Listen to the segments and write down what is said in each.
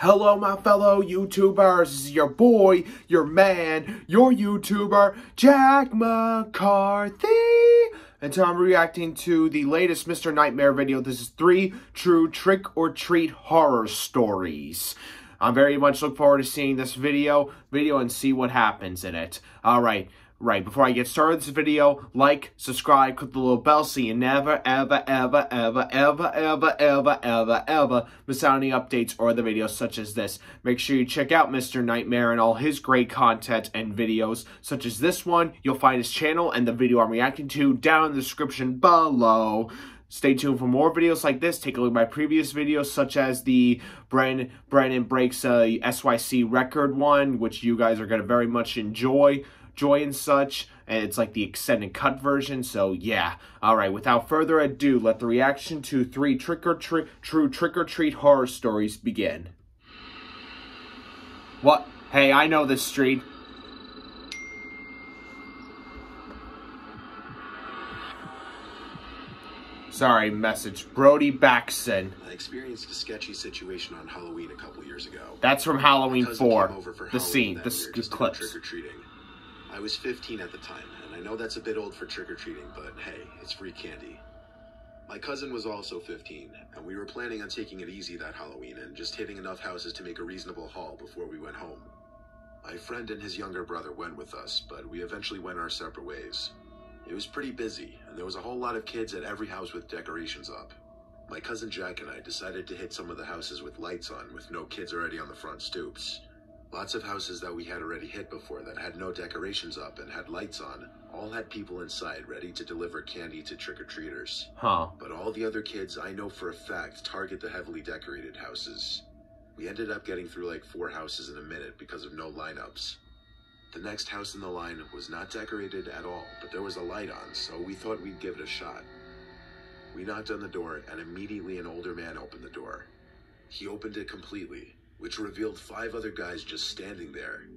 Hello, my fellow YouTubers. This is your boy, your man, your YouTuber, Jack McCarthy. And so I'm reacting to the latest Mr. Nightmare video. This is 3 true trick-or-treat horror stories. I'm very much looking forward to seeing this video and see what happens in it. Alright. Before I get started with this video, like, subscribe, click the little bell so you never, ever miss out on any updates or other videos such as this. Make sure you check out Mr. Nightmare and all his great content and videos such as this one. You'll find his channel and the video I'm reacting to down in the description below. Stay tuned for more videos like this. Take a look at my previous videos, such as the Brandon Breaks a SYC record one, which you guys are going to very much enjoy and such, and it's like the extended cut version, so yeah. Alright, without further ado, let the reaction to 3 true trick-or-treat horror stories begin. What? Hey, I know this street. Sorry, message. Brody Baxton. I experienced a sketchy situation on Halloween a couple years ago. That's from Halloween 4. The scene, the clips. Trick-or-treating. I was 15 at the time, and I know that's a bit old for trick-or-treating, but hey, it's free candy. My cousin was also 15, and we were planning on taking it easy that Halloween and just hitting enough houses to make a reasonable haul before we went home. My friend and his younger brother went with us, but we eventually went our separate ways. It was pretty busy, and there was a whole lot of kids at every house with decorations up. My cousin Jack and I decided to hit some of the houses with lights on, with no kids already on the front stoops. Lots of houses that we had already hit before that had no decorations up and had lights on, all had people inside ready to deliver candy to trick-or-treaters. But all the other kids I know for a fact target the heavily decorated houses. We ended up getting through like 4 houses in a minute because of no lineups. The next house in the line was not decorated at all, but there was a light on, so we thought we'd give it a shot. We knocked on the door, and immediately an older man opened the door. He opened it completely, which revealed 5 other guys just standing there.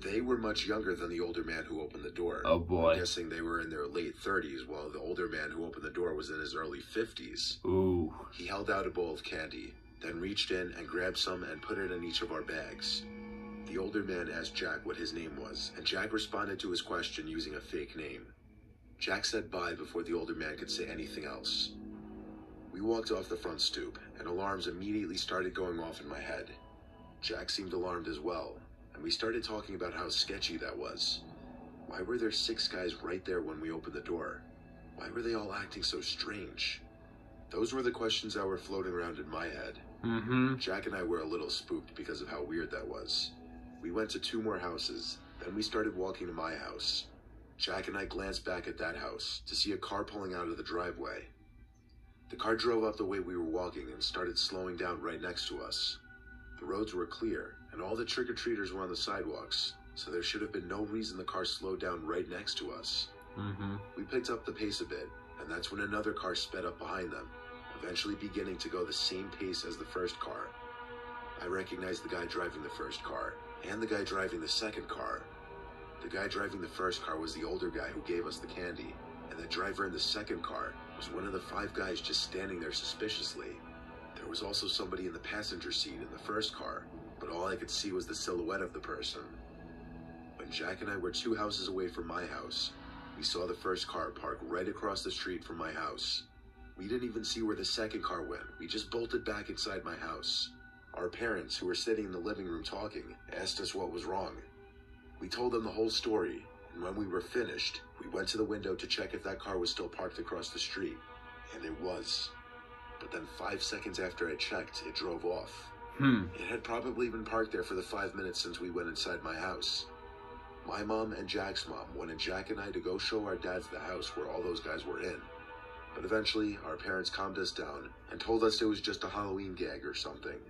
They were much younger than the older man who opened the door. Oh boy. I'm guessing they were in their late 30s, while the older man who opened the door was in his early 50s. Ooh. He held out a bowl of candy, then reached in and grabbed some and put it in each of our bags. The older man asked Jack what his name was, and Jack responded to his question using a fake name. Jack said bye before the older man could say anything else. We walked off the front stoop, and alarms immediately started going off in my head. Jack seemed alarmed as well, and we started talking about how sketchy that was. Why were there 6 guys right there when we opened the door? Why were they all acting so strange? Those were the questions that were floating around in my head. Jack and I were a little spooked because of how weird that was. We went to 2 more houses, then we started walking to my house. Jack and I glanced back at that house to see a car pulling out of the driveway. The car drove up the way we were walking and started slowing down right next to us. The roads were clear, and all the trick-or-treaters were on the sidewalks, so there should have been no reason the car slowed down right next to us. We picked up the pace a bit, and that's when another car sped up behind them, eventually beginning to go the same pace as the first car. I recognized the guy driving the first car, and the guy driving the second car. The guy driving the first car was the older guy who gave us the candy, and the driver in the second car was one of the 5 guys just standing there suspiciously. There was also somebody in the passenger seat in the first car, but all I could see was the silhouette of the person. When Jack and I were 2 houses away from my house, we saw the first car park right across the street from my house. We didn't even see where the second car went. We just bolted back inside my house. Our parents, who were sitting in the living room talking, asked us what was wrong. We told them the whole story, and when we were finished, we went to the window to check if that car was still parked across the street, and it was. But then 5 seconds after I checked, it drove off. It had probably been parked there for the 5 minutes since we went inside my house. My mom and Jack's mom wanted Jack and I to go show our dads the house where all those guys were in. But eventually, our parents calmed us down and told us it was just a Halloween gag or something.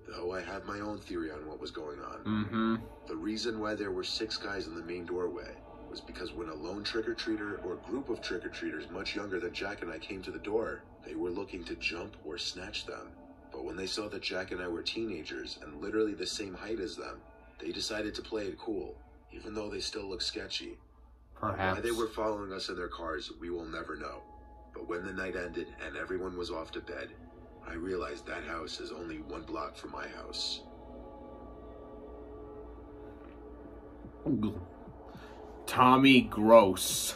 Though I had my own theory on what was going on. The reason why there were 6 guys in the main doorway was because when a lone trick-or-treater or group of trick-or-treaters much younger than Jack and I came to the door, they were looking to jump or snatch them. But when they saw that Jack and I were teenagers and literally the same height as them, they decided to play it cool, even though they still looked sketchy. Perhaps. Why they were following us in their cars, we will never know. But when the night ended and everyone was off to bed, I realized that house is only 1 block from my house. Tommy Gross.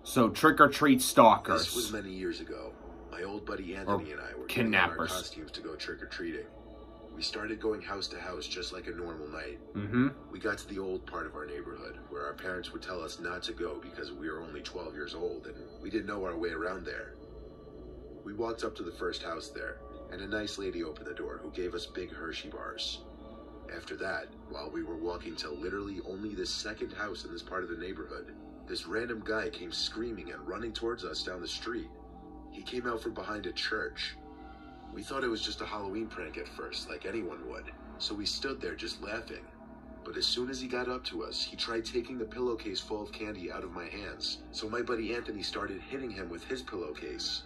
So, trick-or-treat stalkers. This was many years ago. My old buddy Anthony and I were getting our costumes to go trick-or-treating. We started going house to house just like a normal night. We got to the old part of our neighborhood, where our parents would tell us not to go because we were only 12 years old and we didn't know our way around there. We walked up to the first house there, and a nice lady opened the door who gave us big Hershey bars. After that, while we were walking to literally only the second house in this part of the neighborhood, this random guy came screaming and running towards us down the street. He came out from behind a church. We thought it was just a Halloween prank at first, like anyone would, so we stood there just laughing. But as soon as he got up to us, he tried taking the pillowcase full of candy out of my hands, so my buddy Anthony started hitting him with his pillowcase.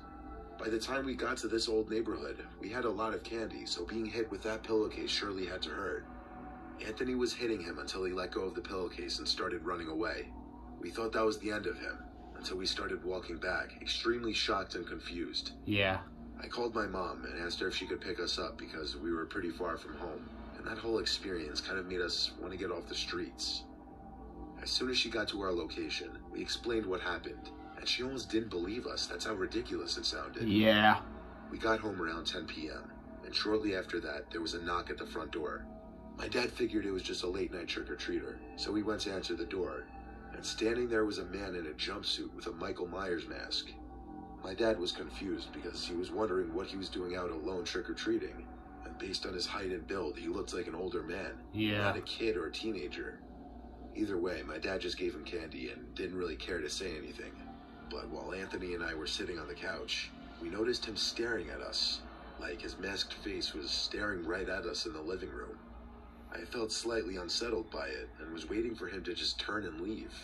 By the time we got to this old neighborhood, we had a lot of candy, so being hit with that pillowcase surely had to hurt. Anthony was hitting him until he let go of the pillowcase and started running away. We thought that was the end of him, until we started walking back, extremely shocked and confused. Yeah. I called my mom and asked her if she could pick us up because we were pretty far from home, and that whole experience kind of made us want to get off the streets. As soon as she got to our location, we explained what happened, and she almost didn't believe us. That's how ridiculous it sounded. Yeah. We got home around 10 p.m., and shortly after that, there was a knock at the front door. My dad figured it was just a late-night trick-or-treater, so we went to answer the door, and standing there was a man in a jumpsuit with a Michael Myers mask. My dad was confused because he was wondering what he was doing out alone trick-or-treating, and based on his height and build, he looked like an older man, not a kid or a teenager. Either way, my dad just gave him candy and didn't really care to say anything. But while Anthony and I were sitting on the couch, we noticed him staring at us, like his masked face was staring right at us in the living room. I felt slightly unsettled by it and was waiting for him to just turn and leave.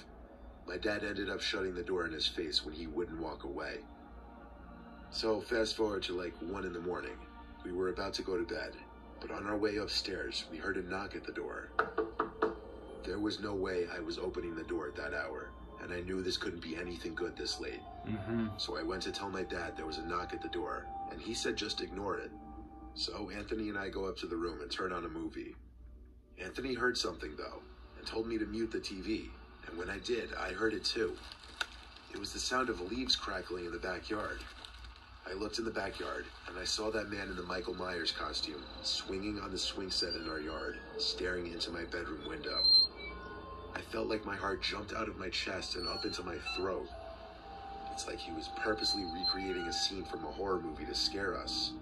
My dad ended up shutting the door in his face when he wouldn't walk away. So fast forward to like 1 in the morning. We were about to go to bed, but on our way upstairs, we heard a knock at the door. There was no way I was opening the door at that hour, and I knew this couldn't be anything good this late. So I went to tell my dad there was a knock at the door, and he said just ignore it. So Anthony and I go up to the room and turn on a movie. Anthony heard something though, and told me to mute the TV, and when I did, I heard it too. It was the sound of leaves crackling in the backyard. I looked in the backyard, and I saw that man in the Michael Myers costume, swinging on the swing set in our yard, staring into my bedroom window. I felt like my heart jumped out of my chest and up into my throat. It's like he was purposely recreating a scene from a horror movie to scare us.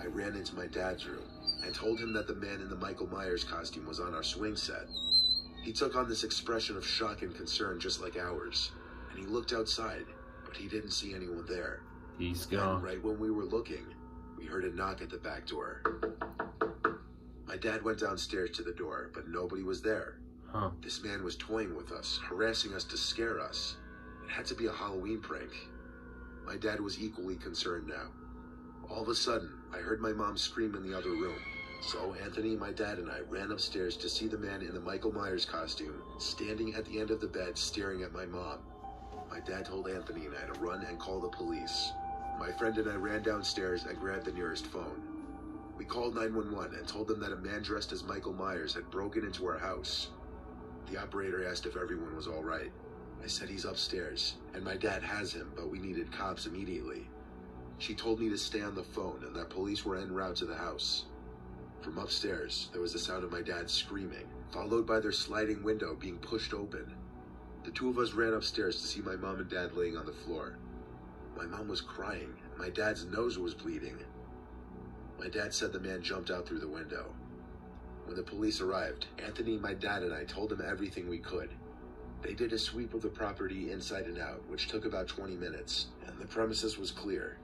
I ran into my dad's room and told him that the man in the Michael Myers costume was on our swing set. He took on this expression of shock and concern just like ours, and he looked outside, but he didn't see anyone there. He's gone. And right when we were looking, we heard a knock at the back door. My dad went downstairs to the door, but nobody was there. This man was toying with us, harassing us to scare us. It had to be a Halloween prank. My dad was equally concerned now. All of a sudden, I heard my mom scream in the other room. So Anthony, my dad, and I ran upstairs to see the man in the Michael Myers costume, standing at the end of the bed staring at my mom. My dad told Anthony and I to run and call the police. My friend and I ran downstairs and grabbed the nearest phone. We called 911 and told them that a man dressed as Michael Myers had broken into our house. The operator asked if everyone was all right. I said he's upstairs, and my dad has him, but we needed cops immediately. She told me to stay on the phone and that police were en route to the house. From upstairs, there was the sound of my dad screaming, followed by their sliding window being pushed open. The two of us ran upstairs to see my mom and dad laying on the floor. My mom was crying, and my dad's nose was bleeding. My dad said the man jumped out through the window. When the police arrived, Anthony, my dad, and I told them everything we could. They did a sweep of the property inside and out, which took about 20 minutes, and the premises was clear.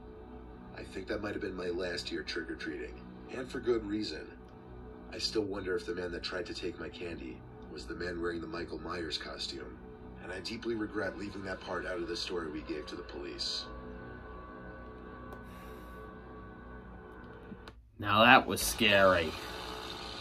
I think that might have been my last year trick-or-treating, and for good reason. I still wonder if the man that tried to take my candy was the man wearing the Michael Myers costume, and I deeply regret leaving that part out of the story we gave to the police. Now that was scary.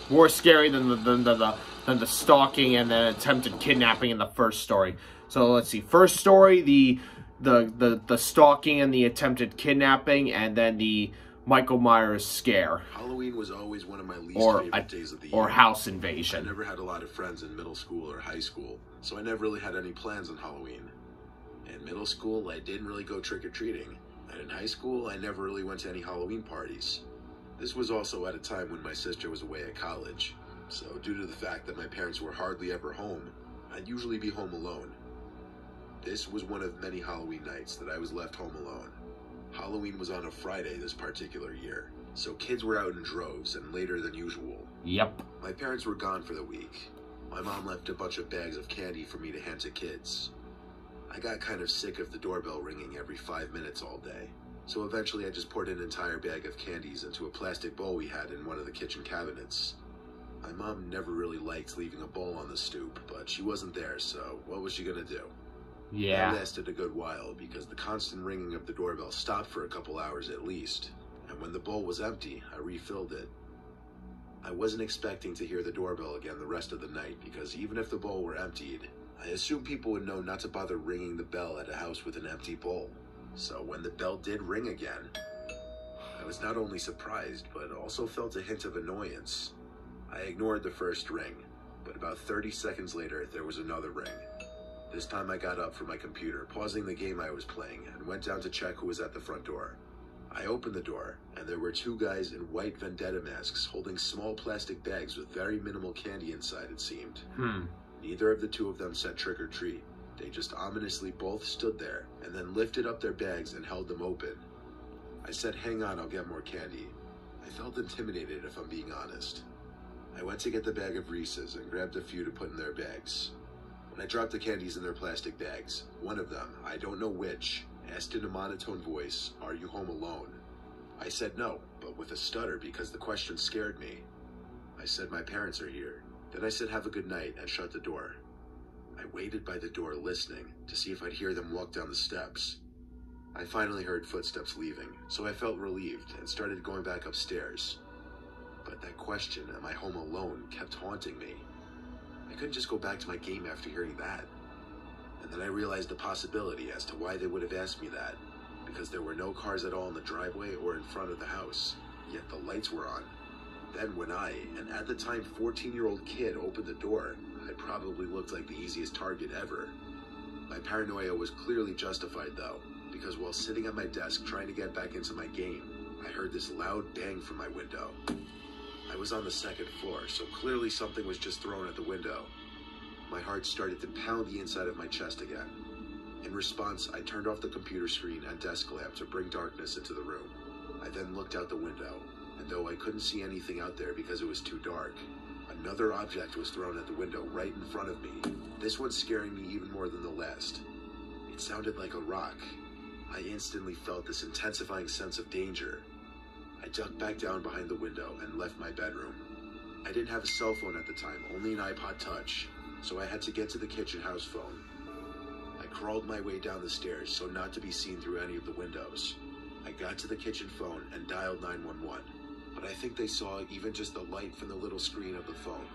More scary than the stalking and the attempted kidnapping in the first story. So let's see. First story, the the stalking and the attempted kidnapping, and then the Michael Myers scare. Halloween was always one of my least favorite days of the year. Or house invasion. I never had a lot of friends in middle school or high school, so I never really had any plans on Halloween. In middle school, I didn't really go trick-or-treating, and in high school, I never really went to any Halloween parties. This was also at a time when my sister was away at college, so due to the fact that my parents were hardly ever home, I'd usually be home alone. This was one of many Halloween nights that I was left home alone. Halloween was on a Friday this particular year, so kids were out in droves and later than usual. Yep. My parents were gone for the week. My mom left a bunch of bags of candy for me to hand to kids. I got kind of sick of the doorbell ringing every 5 minutes all day, so eventually I just poured an entire bag of candies into a plastic bowl we had in one of the kitchen cabinets. My mom never really liked leaving a bowl on the stoop, but she wasn't there, so what was she gonna do? Yeah. That lasted a good while because the constant ringing of the doorbell stopped for a couple hours at least, and when the bowl was empty, I refilled it. I wasn't expecting to hear the doorbell again the rest of the night because even if the bowl were emptied, I assumed people would know not to bother ringing the bell at a house with an empty bowl. So when the bell did ring again, I was not only surprised, but also felt a hint of annoyance. I ignored the first ring, but about 30 seconds later, there was another ring. This time I got up from my computer, pausing the game I was playing, and went down to check who was at the front door. I opened the door, and there were two guys in white vendetta masks holding small plastic bags with very minimal candy inside, it seemed. Neither of the two of them said trick or treat. They just ominously both stood there, and then lifted up their bags and held them open. I said, "Hang on, I'll get more candy." I felt intimidated, if I'm being honest. I went to get the bag of Reese's and grabbed a few to put in their bags. When I dropped the candies in their plastic bags, one of them, I don't know which, asked in a monotone voice, "Are you home alone?" I said no, but with a stutter because the question scared me. I said, "My parents are here." Then I said, "Have a good night," and shut the door. I waited by the door listening to see if I'd hear them walk down the steps. I finally heard footsteps leaving, so I felt relieved and started going back upstairs. But that question, "Am I home alone?" kept haunting me. I couldn't just go back to my game after hearing that. And then I realized the possibility as to why they would have asked me that, because there were no cars at all in the driveway or in front of the house, yet the lights were on. Then when I, an at the time 14-year-old kid, opened the door, I probably looked like the easiest target ever. My paranoia was clearly justified though, because while sitting at my desk trying to get back into my game, I heard this loud bang from my window. I was on the second floor, so clearly something was just thrown at the window. My heart started to pound the inside of my chest again. In response, I turned off the computer screen and desk lamp to bring darkness into the room. I then looked out the window, and though I couldn't see anything out there because it was too dark, another object was thrown at the window right in front of me, this one scaring me even more than the last. It sounded like a rock. I instantly felt this intensifying sense of danger. I ducked back down behind the window and left my bedroom. I didn't have a cell phone at the time, only an iPod Touch, so I had to get to the kitchen house phone. I crawled my way down the stairs so not to be seen through any of the windows. I got to the kitchen phone and dialed 911, but I think they saw even just the light from the little screen of the phone,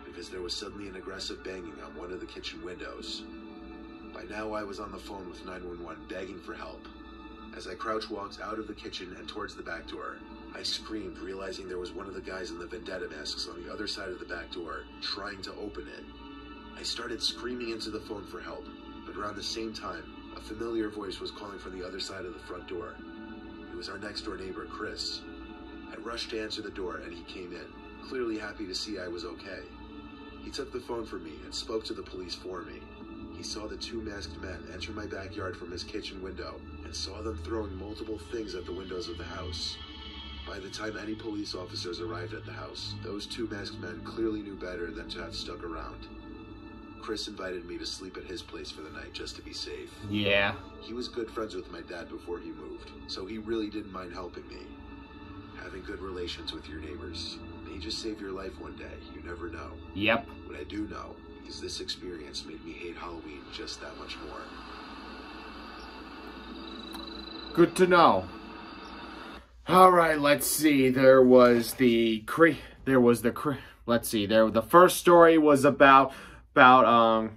because there was suddenly an aggressive banging on one of the kitchen windows. By now I was on the phone with 911 begging for help. As I crouch-walked out of the kitchen and towards the back door, I screamed, realizing there was one of the guys in the vendetta masks on the other side of the back door, trying to open it. I started screaming into the phone for help, but around the same time, a familiar voice was calling from the other side of the front door. It was our next-door neighbor, Chris. I rushed to answer the door, and he came in, clearly happy to see I was okay. He took the phone from me and spoke to the police for me. He saw the two masked men enter my backyard from his kitchen window and saw them throwing multiple things at the windows of the house. By the time any police officers arrived at the house, those two masked men clearly knew better than to have stuck around. Chris invited me to sleep at his place for the night just to be safe. Yeah. He was good friends with my dad before he moved, so he really didn't mind helping me. Having good relations with your neighbors may just save your life one day, you never know. Yep. What I do know is this experience made me hate Halloween just that much more. Good to know. All right, let's see. The first story was about the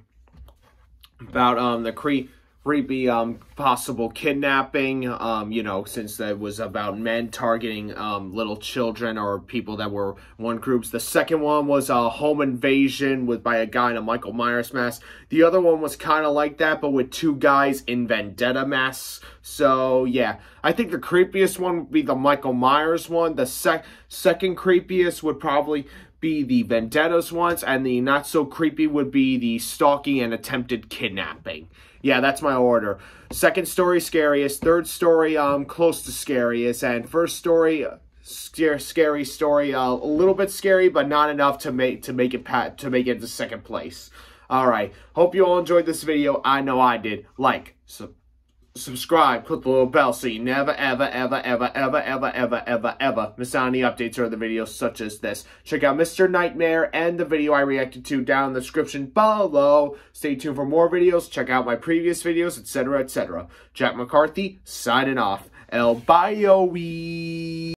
creepy possible kidnapping, you know, since that was about men targeting little children or people that were one groups. The second one was a home invasion by a guy in a Michael Myers mask. The other one was kind of like that, but with two guys in vendetta masks. So yeah, I think the creepiest one would be the Michael Myers one. The second creepiest would probably be the vendettas ones, and the not so creepy would be the stalking and attempted kidnapping. Yeah, that's my order. Second story, scariest. Third story, close to scariest. And first story, scary story. A little bit scary, but not enough to make it into second place. All right. Hope you all enjoyed this video. I know I did. Like, subscribe, click the little bell so you never, ever miss out on any updates or other videos such as this. Check out Mr. Nightmare and the video I reacted to down in the description below. Stay tuned for more videos. Check out my previous videos, etc., etc. Jack McCarthy, signing off. El Bye-o-wee.